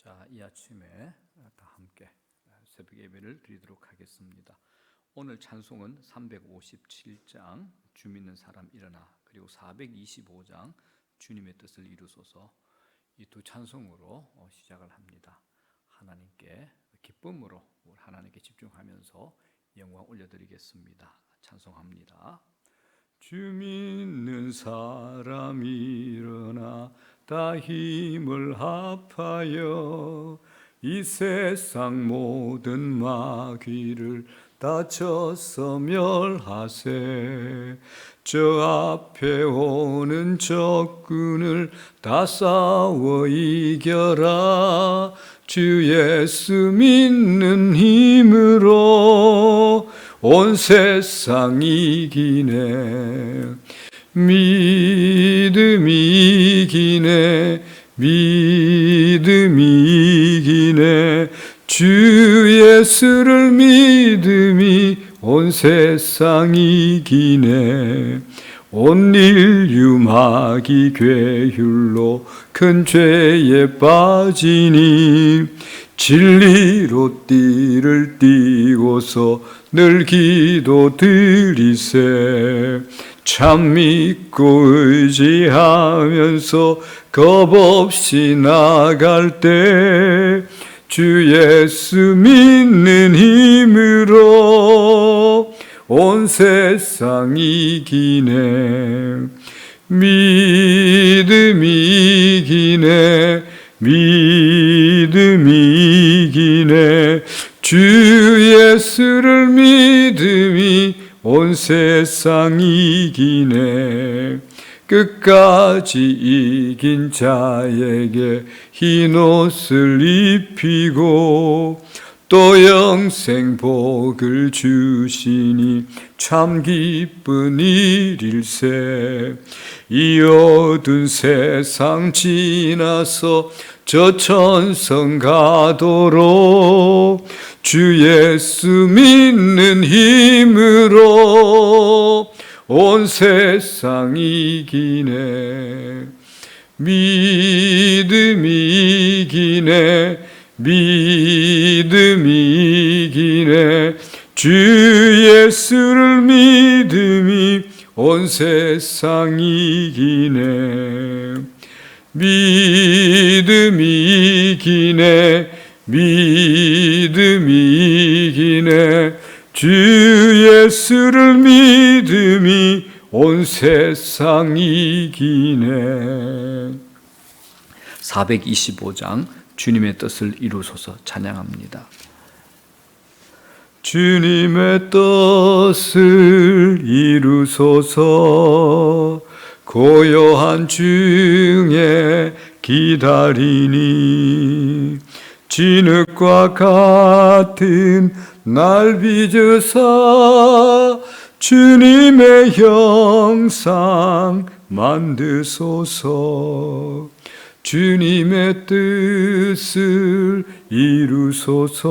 자, 이 아침에 다 함께 새벽 예배를 드리도록 하겠습니다. 오늘 찬송은 357장 주 믿는 사람 일어나, 그리고 425장 주님의 뜻을 이루소서, 이 두 찬송으로 시작을 합니다. 하나님께 기쁨으로 하나님께 집중하면서 영광 올려드리겠습니다. 찬송합니다. 주 믿는 사람 일어나 다 힘을 합하여 이 세상 모든 마귀를 다 쳐서 멸하세. 저 앞에 오는 적군을 다 싸워 이겨라. 주 예수 믿는 힘으로 온 세상 이기네. 믿음이 이기네. 믿음이 이기네. 주 예수를 믿음이 온 세상 이기네. 온 인류 마귀 괴율로 큰 죄에 빠지니 진리로 띠를 띠고서 늘 기도 드리세. 참 믿고 의지하면서 겁없이 나갈 때 주 예수 믿는 힘으로 온 세상 이기네. 믿음이 이기네. 믿음이 이기네. 주 예수를 믿음이 온 세상 이기네. 끝까지 이긴 자에게 흰 옷을 입히고 또 영생 복을 주시니 참 기쁜 일일세. 이 어두운 세상 지나서 저 천성 가도록 주 예수 믿는 힘으로 온 세상 이기네. 믿음이 이기네. 믿음이 이기네. 주 예수를 믿음이 온 세상 이기네. 믿음이 이기네. 믿음이 이기네. 주 예수를 믿음이 온 세상 이기네. 425장 주님의 뜻을 이루소서 찬양합니다. 주님의 뜻을 이루소서. 고요한 중에 기다리니 진흙과 같은 날 빚으사 주님의 형상 만드소서. 주님의 뜻을 이루소서.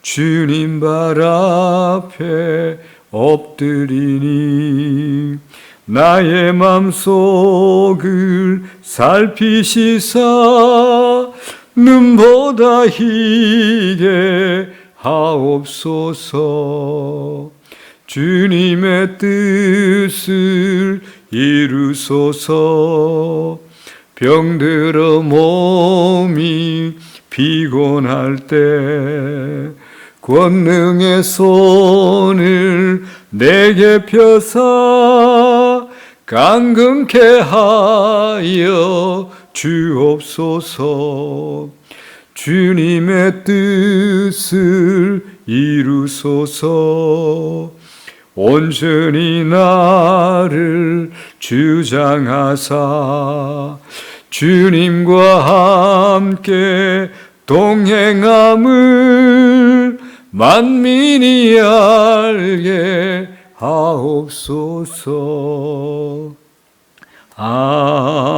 주님 발 앞에 엎드리니 나의 맘속을 살피시사 눈보다 희게 하옵소서. 주님의 뜻을 이루소서. 병들어 몸이 피곤할 때 권능의 손을 내게 펴사 강건케 하여 주옵소서. 주님의 뜻을 이루소서. 온전히 나를 주장하사 주님과 함께 동행함을 만민이 알게 하옵소서. 아멘.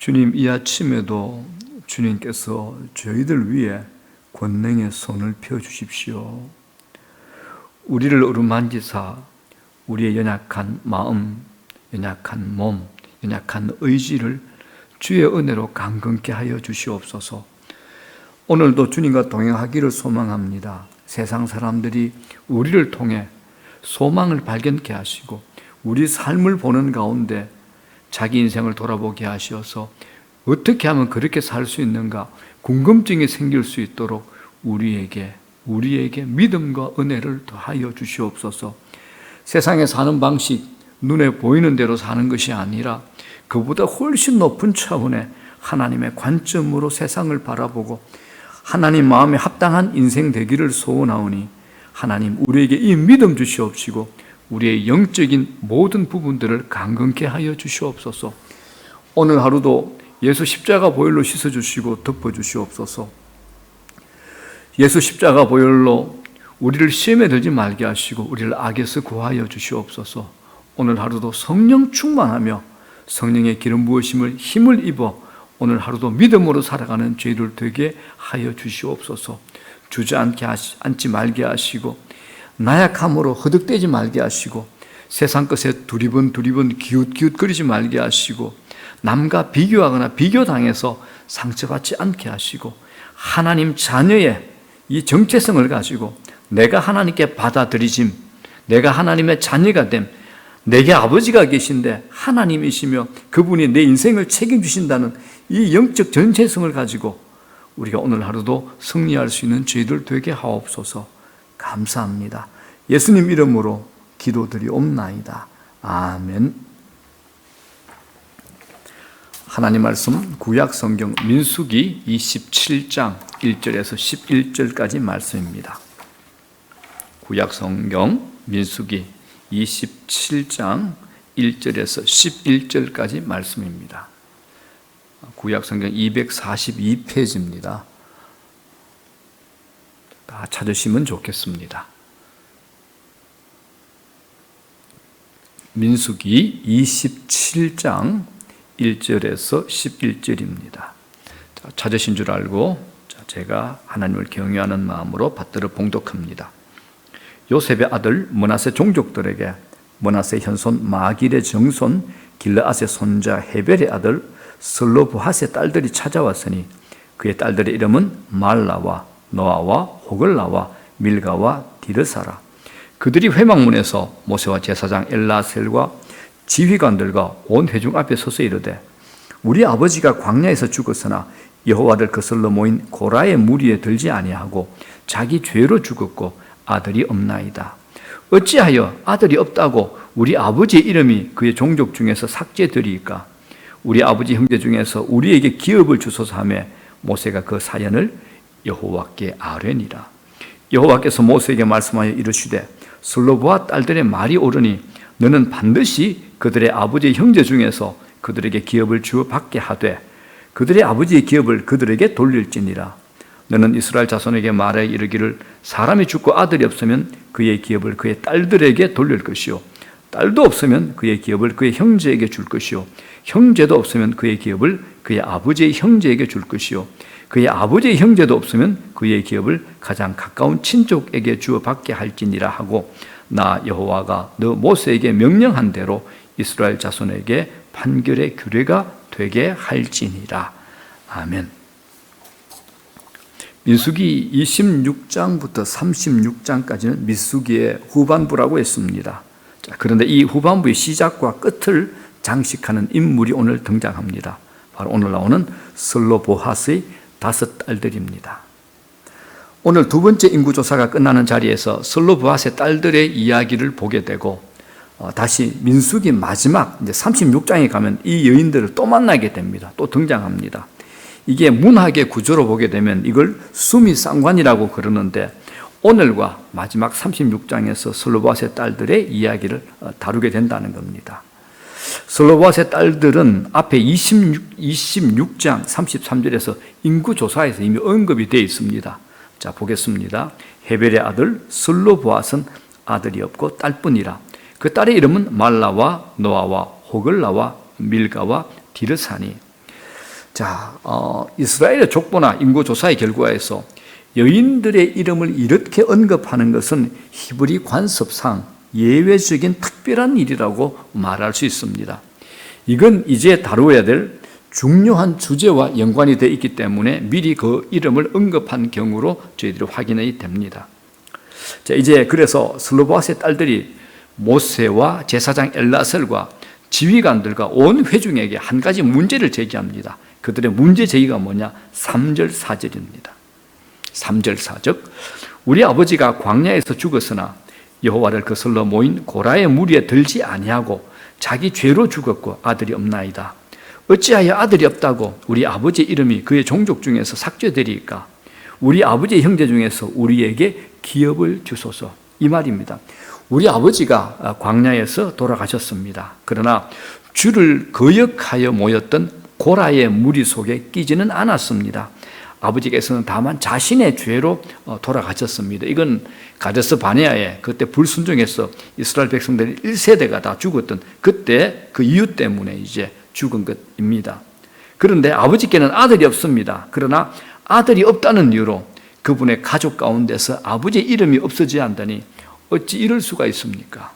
주님, 이 아침에도 주님께서 저희들 위해 권능의 손을 펴주십시오. 우리를 어루만지사 우리의 연약한 마음, 연약한 몸, 연약한 의지를 주의 은혜로 강건케 하여 주시옵소서. 오늘도 주님과 동행하기를 소망합니다. 세상 사람들이 우리를 통해 소망을 발견케 하시고 우리 삶을 보는 가운데 자기 인생을 돌아보게 하시어서 어떻게 하면 그렇게 살 수 있는가 궁금증이 생길 수 있도록 우리에게 믿음과 은혜를 더하여 주시옵소서. 세상에 사는 방식, 눈에 보이는 대로 사는 것이 아니라 그보다 훨씬 높은 차원의 하나님의 관점으로 세상을 바라보고 하나님 마음에 합당한 인생 되기를 소원하오니 하나님 우리에게 이 믿음 주시옵시고 우리의 영적인 모든 부분들을 강건케 하여 주시옵소서. 오늘 하루도 예수 십자가 보혈로 씻어주시고 덮어주시옵소서. 예수 십자가 보혈로 우리를 시험에 들지 말게 하시고 우리를 악에서 구하여 주시옵소서. 오늘 하루도 성령 충만하며 성령의 기름 부으심을 힘을 입어 오늘 하루도 믿음으로 살아가는 저희들 되게 하여 주시옵소서. 주저앉지 말게 하시고 나약함으로 허덕대지 말게 하시고 세상 것에 두리번 기웃기웃거리지 말게 하시고 남과 비교하거나 비교당해서 상처받지 않게 하시고 하나님 자녀의 이 정체성을 가지고 내가 하나님께 받아들이짐, 내가 하나님의 자녀가 됨, 내게 아버지가 계신데 하나님이시며 그분이 내 인생을 책임지신다는 이 영적 정체성을 가지고 우리가 오늘 하루도 승리할 수 있는 저희들 되게 하옵소서. 감사합니다. 예수님 이름으로 기도드리옵나이다. 아멘. 하나님 말씀 구약 성경 민수기 27장 1절에서 11절까지 말씀입니다. 구약 성경 민수기 27장 1절에서 11절까지 말씀입니다. 구약 성경 242페이지입니다. 다 찾으시면 좋겠습니다. 민수기 27장 1절에서 11절입니다. 찾으신 줄 알고 제가 하나님을 경외하는 마음으로 받들어 봉독합니다. 요셉의 아들 므낫세 종족들에게 므낫세 현손 마길의 정손 길르앗의 손자 헤벨의 아들 슬로브핫의 딸들이 찾아왔으니 그의 딸들의 이름은 말라와 노아와 호글라와 밀가와 디르사라. 그들이 회막문에서 모세와 제사장 엘라셀과 지휘관들과 온 회중 앞에 서서 이르되 우리 아버지가 광야에서 죽었으나 여호와를 거슬러 모인 고라의 무리에 들지 아니하고 자기 죄로 죽었고 아들이 없나이다. 어찌하여 아들이 없다고 우리 아버지의 이름이 그의 종족 중에서 삭제되리이까? 우리 아버지 형제 중에서 우리에게 기업을 주소서 하며 모세가 그 사연을 여호와께 아뢰니라. 여호와께서 모세에게 말씀하여 이르시되 슬로브와 딸들의 말이 옳으니 너는 반드시 그들의 아버지의 형제 중에서 그들에게 기업을 주어 받게 하되 그들의 아버지의 기업을 그들에게 돌릴지니라. 너는 이스라엘 자손에게 말하여 이르기를 사람이 죽고 아들이 없으면 그의 기업을 그의 딸들에게 돌릴 것이요 딸도 없으면 그의 기업을 그의 형제에게 줄 것이요 형제도 없으면 그의 기업을 그의 아버지의 형제에게 줄 것이요 그의 아버지의 형제도 없으면 그의 기업을 가장 가까운 친족에게 주어 받게 할지니라 하고 나 여호와가 너 모세에게 명령한 대로 이스라엘 자손에게 판결의 규례가 되게 할지니라. 아멘. 민수기 26장부터 36장까지는 민수기의 후반부라고 했습니다. 자, 그런데 이 후반부의 시작과 끝을 장식하는 인물이 오늘 등장합니다. 바로 오늘 나오는 슬로보핫의 5 딸들입니다. 오늘 두 번째 인구조사가 끝나는 자리에서 슬로보핫의 딸들의 이야기를 보게 되고 다시 민수기 마지막 이제 36장에 가면 이 여인들을 또 만나게 됩니다. 또 등장합니다. 이게 문학의 구조로 보게 되면 이걸 수미상관이라고 그러는데 오늘과 마지막 36장에서 슬로보핫의 딸들의 이야기를 다루게 된다는 겁니다. 슬로보핫의 딸들은 앞에 26장 33절에서 인구조사에서 이미 언급이 되어 있습니다. 자, 보겠습니다. 헤벨의 아들 슬로보핫은 아들이 없고 딸뿐이라. 그 딸의 이름은 말라와 노아와 호글라와 밀가와 디르사니. 자, 이스라엘의 족보나 인구조사의 결과에서 여인들의 이름을 이렇게 언급하는 것은 히브리 관습상 예외적인 특별한 일이라고 말할 수 있습니다. 이건 이제 다루어야 될 중요한 주제와 연관이 되어 있기 때문에 미리 그 이름을 언급한 경우로 저희들이 확인이 됩니다. 자, 이제 그래서 슬로보아스의 딸들이 모세와 제사장 엘라셀과 지휘관들과 온 회중에게 한 가지 문제를 제기합니다. 그들의 문제 제기가 뭐냐? 3절 4절입니다. 3절 4절. 우리 아버지가 광야에서 죽었으나 여호와를 거슬러 모인 고라의 무리에 들지 아니하고 자기 죄로 죽었고 아들이 없나이다. 어찌하여 아들이 없다고 우리 아버지의 이름이 그의 종족 중에서 삭제되리까? 우리 아버지의 형제 중에서 우리에게 기업을 주소서. 이 말입니다. 우리 아버지가 광야에서 돌아가셨습니다. 그러나 주를 거역하여 모였던 고라의 무리 속에 끼지는 않았습니다. 아버지께서는 다만 자신의 죄로 돌아가셨습니다. 이건 가데스 바네아에 그때 불순종해서 이스라엘 백성들 1세대가 다 죽었던 그때 그 이유 때문에 이제 죽은 것입니다. 그런데 아버지께는 아들이 없습니다. 그러나 아들이 없다는 이유로 그분의 가족 가운데서 아버지의 이름이 없어져야 한다니 어찌 이럴 수가 있습니까?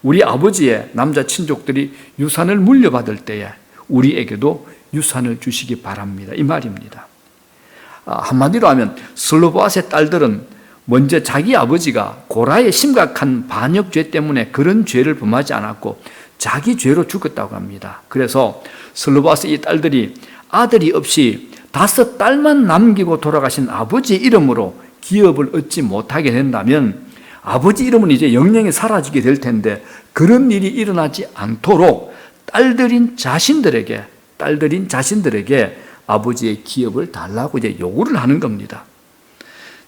우리 아버지의 남자 친족들이 유산을 물려받을 때에 우리에게도 유산을 주시기 바랍니다. 이 말입니다. 한마디로 하면 슬로보아스의 딸들은 먼저 자기 아버지가 고라의 심각한 반역죄 때문에 그런 죄를 범하지 않았고 자기 죄로 죽었다고 합니다. 그래서 슬로보아스 이 딸들이 아들이 없이 5딸만 남기고 돌아가신 아버지의 이름으로 기업을 얻지 못하게 된다면 아버지 이름은 이제 영영이 사라지게 될 텐데 그런 일이 일어나지 않도록 딸들인 자신들에게 아버지의 기업을 달라고 이제 요구를 하는 겁니다.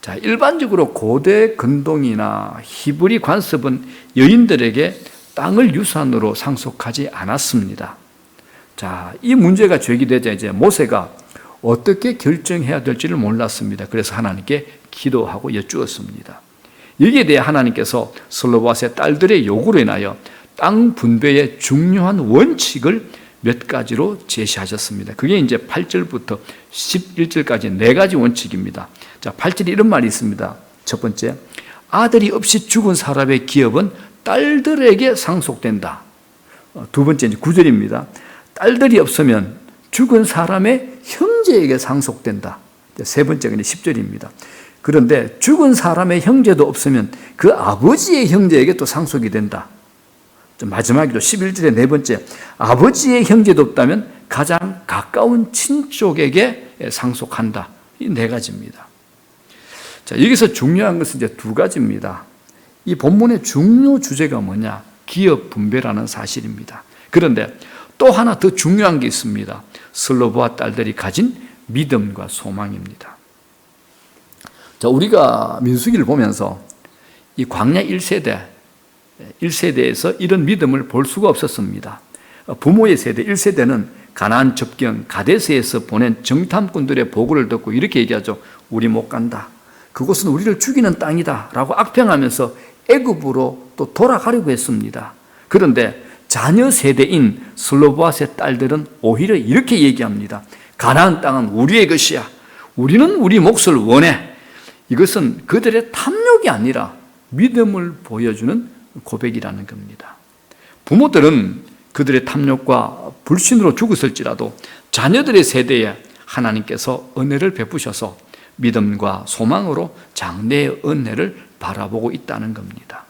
자, 일반적으로 고대 근동이나 히브리 관습은 여인들에게 땅을 유산으로 상속하지 않았습니다. 자, 이 문제가 제기되자 이제 모세가 어떻게 결정해야 될지를 몰랐습니다. 그래서 하나님께 기도하고 여쭈었습니다. 여기에 대해 하나님께서 슬로보아스의 딸들의 요구로 인하여 땅 분배의 중요한 원칙을 몇 가지로 제시하셨습니다. 그게 이제 8절부터 11절까지 4가지 원칙입니다. 자, 8절에 이런 말이 있습니다. 첫 번째, 아들이 없이 죽은 사람의 기업은 딸들에게 상속된다. 두 번째, 이제 9절입니다. 딸들이 없으면 죽은 사람의 형제에게 상속된다. 세 번째가 이제 10절입니다. 그런데 죽은 사람의 형제도 없으면 그 아버지의 형제에게 또 상속이 된다. 마지막으로 11절의 네 번째, 아버지의 형제도 없다면 가장 가까운 친족에게 상속한다. 이 4가지입니다. 자, 여기서 중요한 것은 이제 2가지입니다. 이 본문의 중요 주제가 뭐냐? 기업 분배라는 사실입니다. 그런데 또 하나 더 중요한 게 있습니다. 슬로보아 딸들이 가진 믿음과 소망입니다. 자, 우리가 민수기를 보면서 이 광야 1세대에서 이런 믿음을 볼 수가 없었습니다. 부모의 세대 1세대는 가나안 접경 가데스에서 보낸 정탐꾼들의 보고를 듣고 이렇게 얘기하죠. 우리 못 간다. 그곳은 우리를 죽이는 땅이다 라고 악평하면서 애굽으로 또 돌아가려고 했습니다. 그런데 자녀 세대인 슬로보아스의 딸들은 오히려 이렇게 얘기합니다. 가나안 땅은 우리의 것이야. 우리는 우리 몫을 원해. 이것은 그들의 탐욕이 아니라 믿음을 보여주는 고백이라는 겁니다. 부모들은 그들의 탐욕과 불신으로 죽었을지라도 자녀들의 세대에 하나님께서 은혜를 베푸셔서 믿음과 소망으로 장래의 은혜를 바라보고 있다는 겁니다.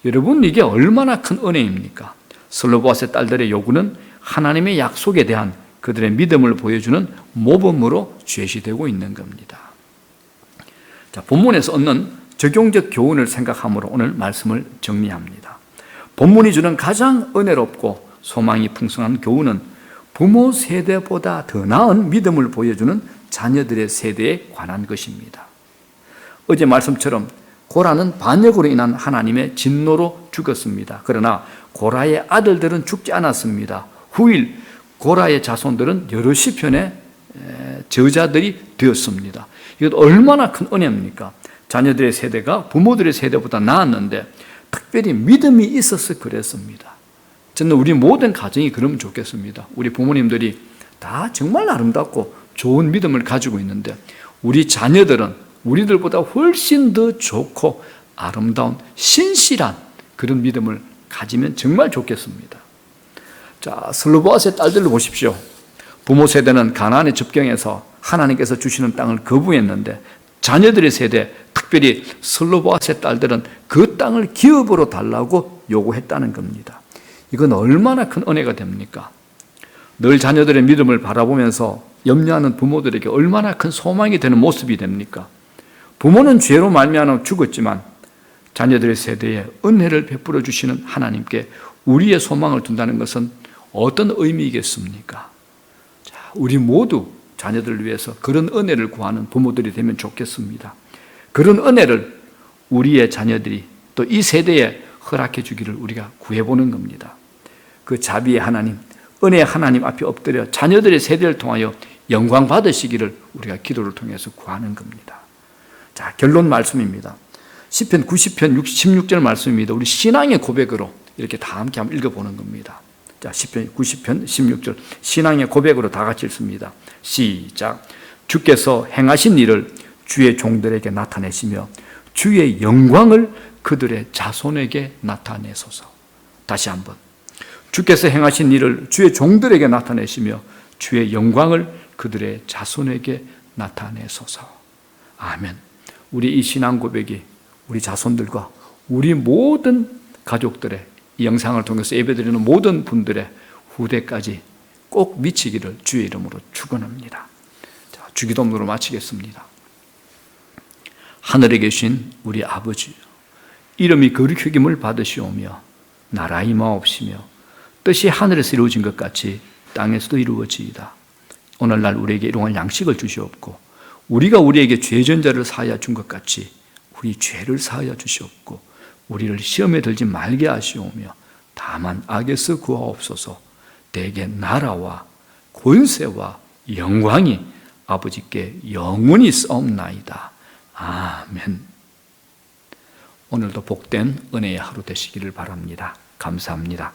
여러분, 이게 얼마나 큰 은혜입니까? 슬로보아스의 딸들의 요구는 하나님의 약속에 대한 그들의 믿음을 보여주는 모범으로 제시되고 있는 겁니다. 자, 본문에서 얻는 적용적 교훈을 생각함으로 오늘 말씀을 정리합니다. 본문이 주는 가장 은혜롭고 소망이 풍성한 교훈은 부모 세대보다 더 나은 믿음을 보여주는 자녀들의 세대에 관한 것입니다. 어제 말씀처럼 고라는 반역으로 인한 하나님의 진노로 죽었습니다. 그러나 고라의 아들들은 죽지 않았습니다. 후일 고라의 자손들은 여러 시편의 저자들이 되었습니다. 이것 얼마나 큰 은혜입니까? 자녀들의 세대가 부모들의 세대보다 나았는데 특별히 믿음이 있어서 그랬습니다. 저는 우리 모든 가정이 그러면 좋겠습니다. 우리 부모님들이 다 정말 아름답고 좋은 믿음을 가지고 있는데 우리 자녀들은 우리들보다 훨씬 더 좋고 아름다운 신실한 그런 믿음을 가지면 정말 좋겠습니다. 자, 슬로보아스의 딸들을 보십시오. 부모 세대는 가나안에 접경해서 하나님께서 주시는 땅을 거부했는데 자녀들의 세대, 특별히 슬로보아스의 딸들은 그 땅을 기업으로 달라고 요구했다는 겁니다. 이건 얼마나 큰 은혜가 됩니까? 늘 자녀들의 믿음을 바라보면서 염려하는 부모들에게 얼마나 큰 소망이 되는 모습이 됩니까? 부모는 죄로 말미암아 죽었지만 자녀들의 세대에 은혜를 베풀어 주시는 하나님께 우리의 소망을 둔다는 것은 어떤 의미이겠습니까? 자, 우리 모두 자녀들을 위해서 그런 은혜를 구하는 부모들이 되면 좋겠습니다. 그런 은혜를 우리의 자녀들이 또 이 세대에 허락해 주기를 우리가 구해보는 겁니다. 그 자비의 하나님, 은혜의 하나님 앞에 엎드려 자녀들의 세대를 통하여 영광 받으시기를 우리가 기도를 통해서 구하는 겁니다. 자, 결론 말씀입니다. 시편 90편 16절 말씀입니다. 우리 신앙의 고백으로 이렇게 다 함께 한번 읽어보는 겁니다. 자, 시편 90편 16절 신앙의 고백으로 다 같이 읽습니다. 시작. 주께서 행하신 일을 주의 종들에게 나타내시며 주의 영광을 그들의 자손에게 나타내소서. 다시 한번. 주께서 행하신 일을 주의 종들에게 나타내시며 주의 영광을 그들의 자손에게 나타내소서. 아멘. 우리 이 신앙 고백이 우리 자손들과 우리 모든 가족들의 이 영상을 통해서 예배드리는 모든 분들의 후대까지 꼭 미치기를 주의 이름으로 축원합니다. 자, 주기도문으로 마치겠습니다. 하늘에 계신 우리 아버지, 이름이 거룩히 여김을 받으시오며 나라 임하옵시며 뜻이 하늘에서 이루어진 것 같이 땅에서도 이루어지이다. 오늘날 우리에게 일용할 양식을 주시옵고 우리가 우리에게 죄전자를 사하여 준 것 같이 우리 죄를 사하여 주시옵고 우리를 시험에 들지 말게 하시오며 다만 악에서 구하옵소서. 대개 나라와 권세와 영광이 아버지께 영원히 싸움나이다. 아멘. 오늘도 복된 은혜의 하루 되시기를 바랍니다. 감사합니다.